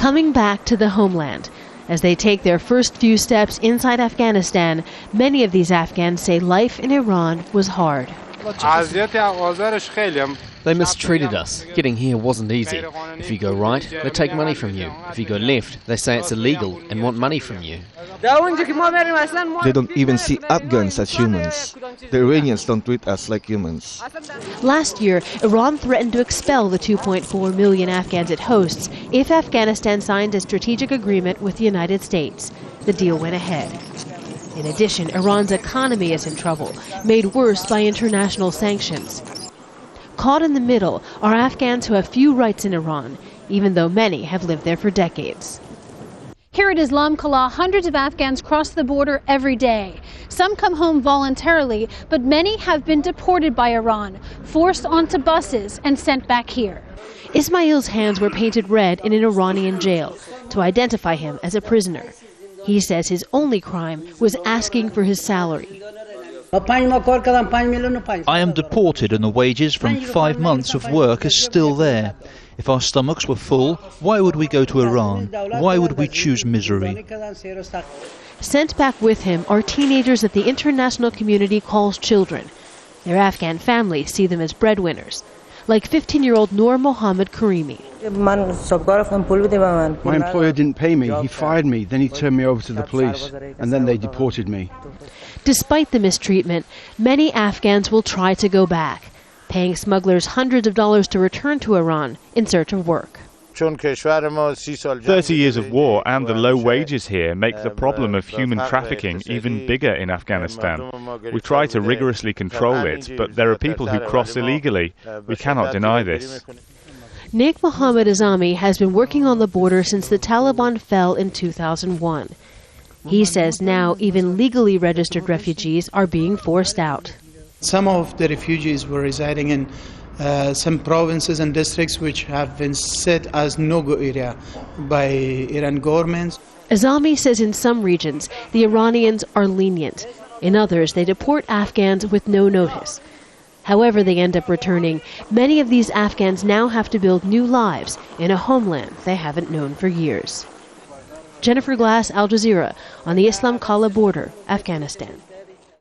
coming back to the homeland. As they take their first few steps inside Afghanistan, many of these Afghans say life in Iran was hard. They mistreated us. Getting here wasn't easy. If you go right, they take money from you. If you go left, they say it's illegal and want money from you. They don't even see Afghans as humans. The Iranians don't treat us like humans. Last year, Iran threatened to expel the 2.4 million Afghans it hosts if Afghanistan signed a strategic agreement with the United States. The deal went ahead. In addition, Iran's economy is in trouble, made worse by international sanctions. Caught in the middle are Afghans who have few rights in Iran, even though many have lived there for decades. Here at Islam Qala, hundreds of Afghans cross the border every day. Some come home voluntarily, but many have been deported by Iran, forced onto buses and sent back here. Ismail's hands were painted red in an Iranian jail to identify him as a prisoner. He says his only crime was asking for his salary. I am deported and the wages from 5 months of work are still there. If our stomachs were full, why would we go to Iran? Why would we choose misery? Sent back with him are teenagers that the international community calls children. Their Afghan families see them as breadwinners, like 15-year-old Noor Mohammed Karimi. My employer didn't pay me. He fired me. Then he turned me over to the police. And then they deported me. Despite the mistreatment, many Afghans will try to go back, paying smugglers hundreds of dollars to return to Iran in search of work. 30 years of war and the low wages here make the problem of human trafficking even bigger in Afghanistan. We try to rigorously control it, but there are people who cross illegally. We cannot deny this. NAIK Mohammed AZAMY has been working on the border since the Taliban fell in 2001. He says now even legally registered refugees are being forced out. Some of the refugees were residing in some provinces and districts which have been set as no-go area by Iran governments. AZAMY says in some regions the Iranians are lenient. In others they deport Afghans with no notice. However they end up returning, many of these Afghans now have to build new lives in a homeland they haven't known for years. Jennifer Glasse, Al Jazeera, on the Islam Qala border, Afghanistan.